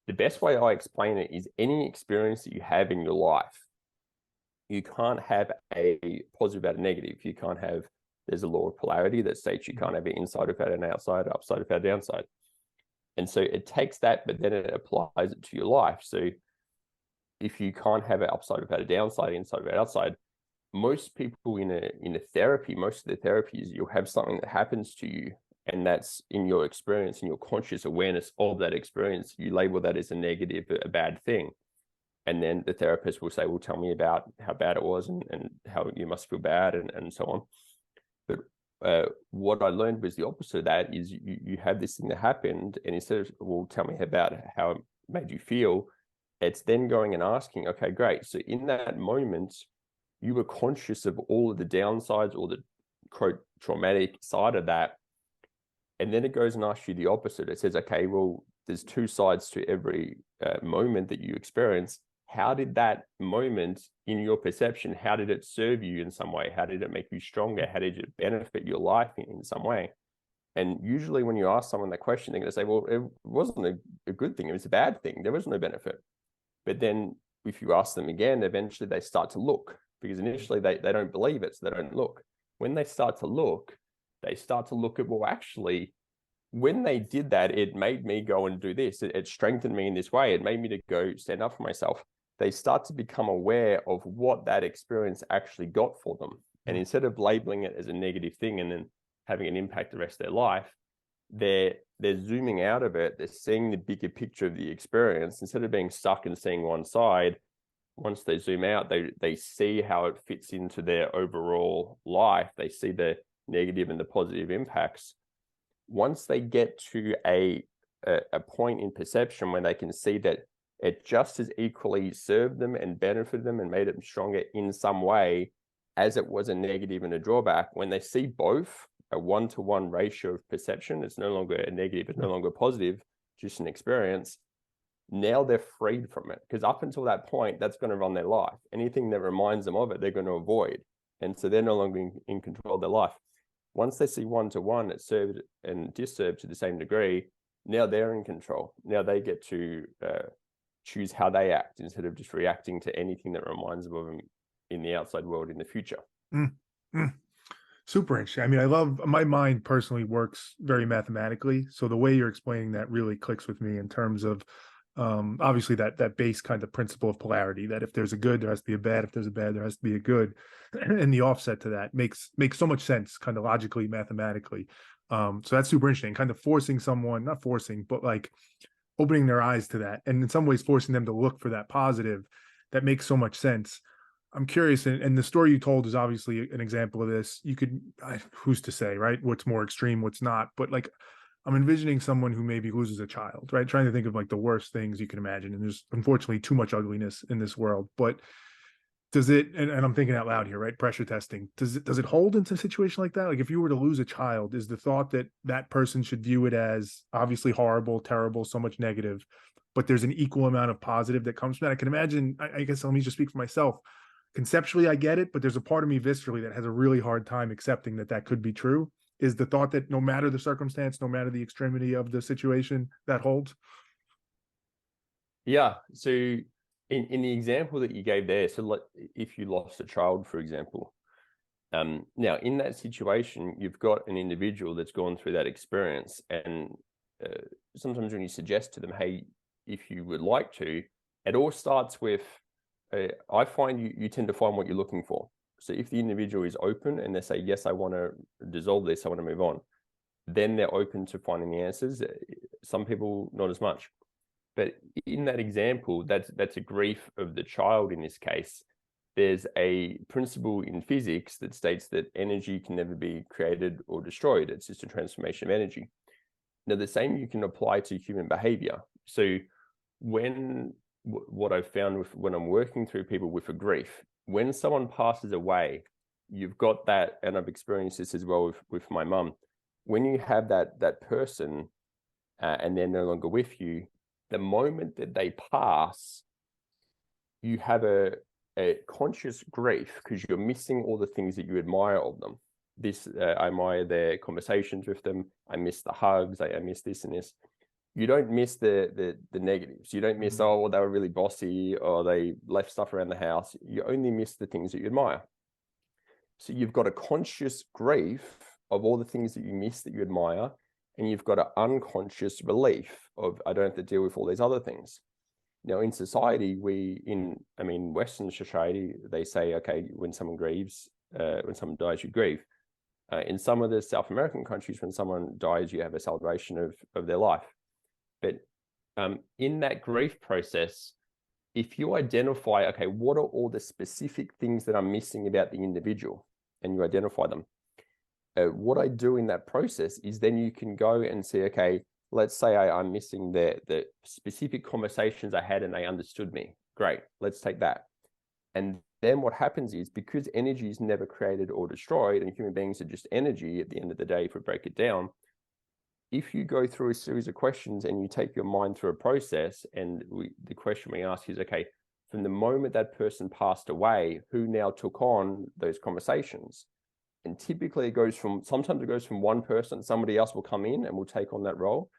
the best way I explain it is any experience that you have in your life, you can't have a positive and a negative. You can't have, there's a law of polarity that states you can't have an inside without an outside, upside without a downside. And so it takes that, but then it applies it to your life. So if you can't have an upside without a downside, inside without outside, most people in a therapy, most of the therapies, you'll have something that happens to you, and that's in your experience, in your conscious awareness of that experience, you label that as a negative, a bad thing. And then the therapist will say, well, tell me about how bad it was and how you must feel bad and so on. But what I learned was the opposite of that is you have this thing that happened, and instead of, well, tell me about how it made you feel, it's then going and asking, okay, great. So in that moment, you were conscious of all of the downsides or the quote traumatic side of that. And then it goes and asks you the opposite. It says, okay, well, there's two sides to every moment that you experience. How did that moment in your perception, how did it serve you in some way? How did it make you stronger? How did it benefit your life in some way? And usually when you ask someone that question, they're going to say, well, it wasn't a good thing. It was a bad thing. There was no benefit. But then if you ask them again, eventually they start to look, because initially they don't believe it, so they don't look. When they start to look at, well, actually, when they did that, it made me go and do this. It strengthened me in this way. It made me to go stand up for myself. They start to become aware of what that experience actually got for them. And instead of labeling it as a negative thing and then having an impact the rest of their life, they're zooming out of it. They're seeing the bigger picture of the experience. Instead of being stuck and seeing one side, once they zoom out, they see how it fits into their overall life. They see the negative and the positive impacts. Once they get to a point in perception where they can see that it just as equally served them and benefited them and made them stronger in some way as it was a negative and a drawback, when they see both, a one-to-one ratio of perception, it's no longer a negative, it's no longer positive, just an experience. Now they're freed from it, because up until that point, that's going to run their life. Anything that reminds them of it, they're going to avoid. And so they're no longer in control of their life. Once they see one-to-one, it served and disserved to the same degree, now they're in control. Now they get to choose how they act instead of just reacting to anything that reminds them of them in the outside world in the future. Super interesting. I mean, I love, my mind personally works very mathematically. So the way you're explaining that really clicks with me in terms of obviously that base kind of principle of polarity, that if there's a good, there has to be a bad. If there's a bad, there has to be a good. And the offset to that makes so much sense, kind of logically, mathematically. So that's super interesting, kind of forcing someone, not forcing, but like opening their eyes to that. And in some ways forcing them to look for that positive. That makes so much sense. I'm curious, and the story you told is obviously an example of this. You could, who's to say, right? What's more extreme, what's not. But like, I'm envisioning someone who maybe loses a child, right? Trying to think of like the worst things you can imagine. And there's unfortunately too much ugliness in this world. But does it, and I'm thinking out loud here, right? Pressure testing. Does it hold into a situation like that? Like if you were to lose a child, is the thought that that person should view it as obviously horrible, terrible, so much negative, but there's an equal amount of positive that comes from that? I can imagine, I guess let me just speak for myself. Conceptually, I get it, but there's a part of me viscerally that has a really hard time accepting that could be true. Is the thought that no matter the circumstance, no matter the extremity of the situation, that holds? Yeah. So in the example that you gave there, so if you lost a child, for example, now in that situation, you've got an individual that's gone through that experience. And sometimes when you suggest to them, hey, if you would like to, it all starts with, I find you tend to find what you're looking for. So if the individual is open and they say, yes, I want to dissolve this, I want to move on, then they're open to finding the answers. Some people, not as much. But in that example, that's a grief of the child in this case. There's a principle in physics that states that energy can never be created or destroyed. It's just a transformation of energy. Now, the same you can apply to human behavior. So what I've found when I'm working through people with a grief, when someone passes away, you've got that, and I've experienced this as well with my mum. When you have that person and they're no longer with you, the moment that they pass, you have a conscious grief because you're missing all the things that you admire of them. I admire their conversations with them. I miss the hugs. I miss this and this. you don't miss the negatives. You don't miss, oh, well, they were really bossy or they left stuff around the house. You only miss the things that you admire. So you've got a conscious grief of all the things that you miss that you admire, and you've got an unconscious relief of, I don't have to deal with all these other things. Now, in society, Western society, they say, okay, when someone grieves, when someone dies, you grieve. In some of the South American countries, when someone dies, you have a celebration of their life. But in that grief process, if you identify, okay, what are all the specific things that I'm missing about the individual, and you identify them, what I do in that process is then you can go and say, okay, let's say I'm missing the specific conversations I had and they understood me. Great, let's take that. And then what happens is, because energy is never created or destroyed, and human beings are just energy at the end of the day, if we break it down, if you go through a series of questions and you take your mind through a process, and the question we ask is, okay, from the moment that person passed away, who now took on those conversations? And typically sometimes it goes from one person, somebody else will come in and will take on that role.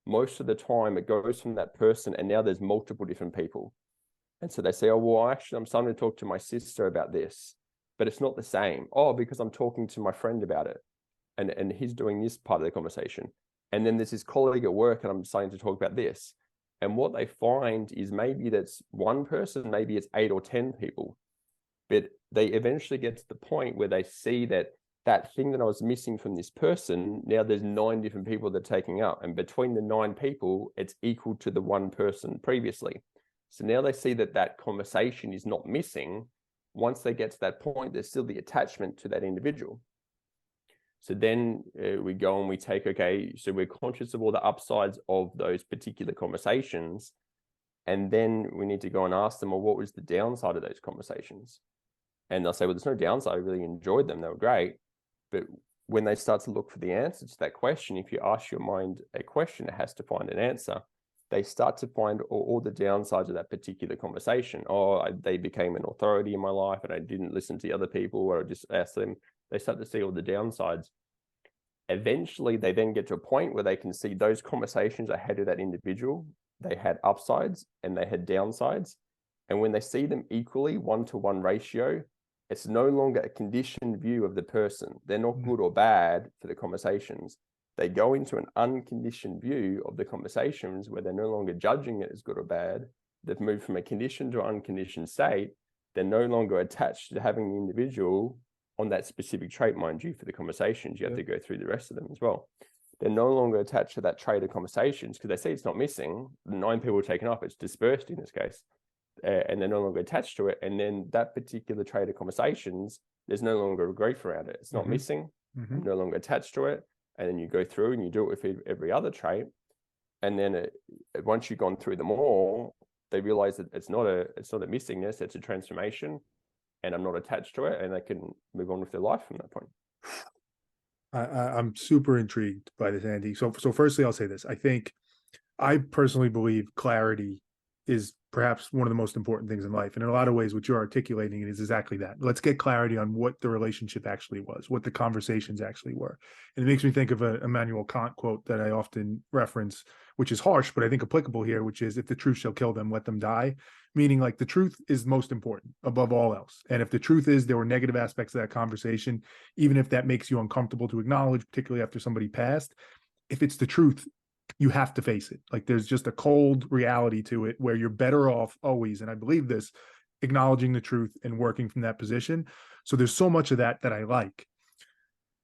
Most of the time it goes from that person, and now there's multiple different people. And so they say, oh, well, actually, I'm starting to talk to my sister about this, but it's not the same. Oh, because I'm talking to my friend about it, and he's doing this part of the conversation. And then there's this colleague at work, and I'm starting to talk about this. And what they find is maybe that's one person, maybe it's 8 or 10 people, but they eventually get to the point where they see that thing that I was missing from this person, now there's 9 different people that are taking up. And between the 9 people, it's equal to the one person previously. So now they see that conversation is not missing. Once they get to that point, there's still the attachment to that individual. So then we go and we take, okay, so we're conscious of all the upsides of those particular conversations. And then we need to go and ask them, well, what was the downside of those conversations? And they'll say, well, there's no downside. I really enjoyed them. They were great. But when they start to look for the answer to that question, if you ask your mind a question, it has to find an answer. They start to find all the downsides of that particular conversation. Oh, they became an authority in my life and I didn't listen to the other people, or I just asked them. They start to see all the downsides. Eventually, they then get to a point where they can see those conversations I had with that individual, they had upsides and they had downsides. And when they see them equally, 1-to-1 ratio, it's no longer a conditioned view of the person. They're not good or bad for the conversations. They go into an unconditioned view of the conversations where they're no longer judging it as good or bad. They've moved from a conditioned to unconditioned state. They're no longer attached to having the individual on that specific trait, mind you, for the conversations. You have to go through the rest of them as well. They're no longer attached to that trait of conversations because they see it's not missing. The 9 people taken up, it's dispersed in this case. And they're no longer attached to it. And then that particular trait of conversations, there's no longer a grief around it. It's not missing. I'm no longer attached to it. And then you go through and you do it with every other trait. And then once you've gone through them all, they realize that it's not a missingness, it's a transformation. And I'm not attached to it, and they can move on with their life from that point. I'm super intrigued by this, Andy. So firstly, I'll say this. I personally believe clarity is perhaps one of the most important things in life. And in a lot of ways, what you're articulating is exactly that. Let's get clarity on what the relationship actually was, what the conversations actually were. And it makes me think of a Immanuel Kant quote that I often reference, which is harsh, but I think applicable here, which is, if the truth shall kill them, let them die. Meaning, like, the truth is most important above all else. And if the truth is there were negative aspects of that conversation, even if that makes you uncomfortable to acknowledge, particularly after somebody passed, if it's the truth, you have to face it. Like, there's just a cold reality to it where you're better off always, and I believe this, acknowledging the truth and working from that position. So there's so much of that I like.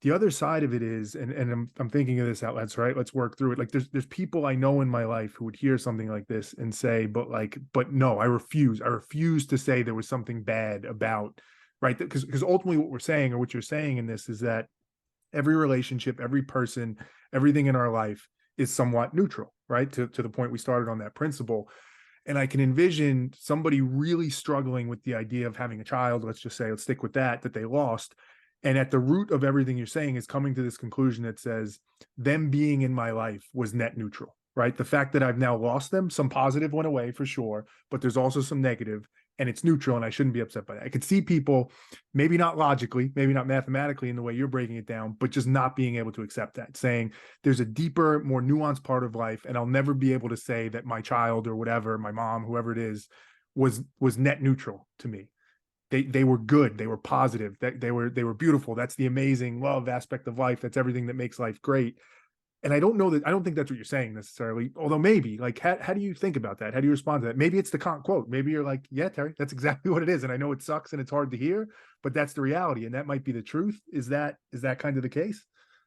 The other side of it is, and I'm thinking of this out loud, right? Let's work through it. Like, there's people I know in my life who would hear something like this and say, but no, I refuse to say there was something bad about, right? Because ultimately what we're saying, or what you're saying in this, is that every relationship, every person, everything in our life is somewhat neutral, right? To the point we started on that principle. And I can envision somebody really struggling with the idea of having a child, let's stick with that they lost. And at the root of everything you're saying is coming to this conclusion that says, them being in my life was net neutral, right? The fact that I've now lost them, some positive went away for sure, but there's also some negative, and it's neutral, and I shouldn't be upset by that. I could see people, maybe not logically, maybe not mathematically in the way you're breaking it down, but just not being able to accept that, saying there's a deeper, more nuanced part of life, and I'll never be able to say that my child or whatever, my mom, whoever it is, was net neutral to me. They were good, they were positive, that they were beautiful. That's the amazing love aspect of life. That's everything that makes life great. And I don't know that, I don't think that's what you're saying necessarily, although maybe, like, how do you think about that? How do you respond to that? Maybe it's the Kant quote. Maybe you're like, yeah, Terry, that's exactly what it is. And I know it sucks and it's hard to hear, but that's the reality. And that might be the truth. Is that kind of the case?